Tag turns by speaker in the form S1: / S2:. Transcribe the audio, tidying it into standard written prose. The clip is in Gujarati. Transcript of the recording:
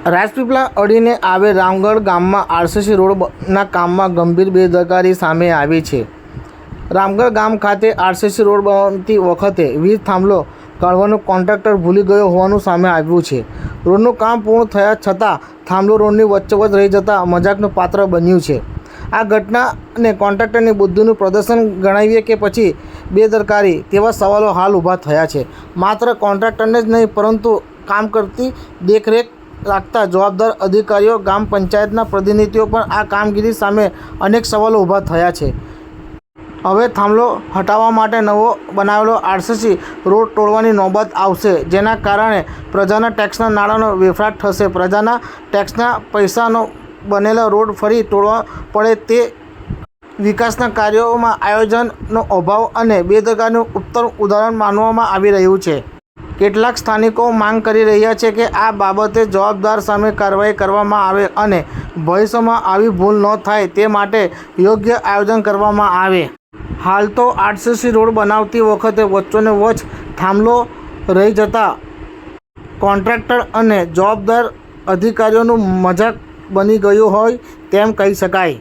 S1: રાજપીપળા અડીને આવેલ રામગઢ ગામમાં આરસીસી રોડના કામમાં ગંભીર બેદરકારી સામે આવી છે। રામગઢ ગામ ખાતે આરસીસી રોડ બનતી વખતે વીજ થાંભલો કાઢવાનું કોન્ટ્રાક્ટર ભૂલી ગયો હોવાનું સામે આવ્યું છે। રોડનું કામ પૂર્ણ થયા છતાં થાંભલો રોડની વચ્ચોવચ્ચ રહી જતાં મજાકનું પાત્ર બન્યું છે। આ ઘટનાને કોન્ટ્રાક્ટરની બુદ્ધિનું પ્રદર્શન ગણાવીએ કે પછી બેદરકારી તેવા સવાલો હાલ ઊભા થયા છે। માત્ર કોન્ટ્રાક્ટરને જ નહીં પરંતુ કામ કરતી દેખરેખ રાખતા જવાબદાર અધિકારીઓ, ગ્રામ પંચાયતના પ્રતિનિધિઓ પણ આ કામગીરી સામે અનેક સવાલો ઊભા થયા છે। હવે થાંભલો હટાવવા માટે નવો બનાવેલો આરસીસી રોડ તોડવાની નોબત આવશે, જેના કારણે પ્રજાના ટેક્સના નાણાંનો વેફરાટ થશે। પ્રજાના ટેક્સના પૈસાનો બનેલો રોડ ફરી તોડવા પડે તે વિકાસના કાર્યોમાં આયોજનનો અભાવ અને બેદરકારીનું ઉત્તમ ઉદાહરણ માનવામાં આવી રહ્યું છે। કેટલાક સ્થાનિકો માંગ કરી રહ્યા છે કે આ બાબતે જવાબદાર સામે કાર્યવાહી કરવામાં આવે અને ભવિષ્યમાં આવી ભૂલ ન થાય તે માટે યોગ્ય આયોજન કરવામાં આવે। હાલ તો આરસીસી રોડ બનાવતી વખતે વચ્ચોને વચ્ચ થાંભલો રહી જતા કોન્ટ્રાક્ટર અને જવાબદાર અધિકારીઓનું મજાક બની ગયું હોય તેમ કહી શકાય।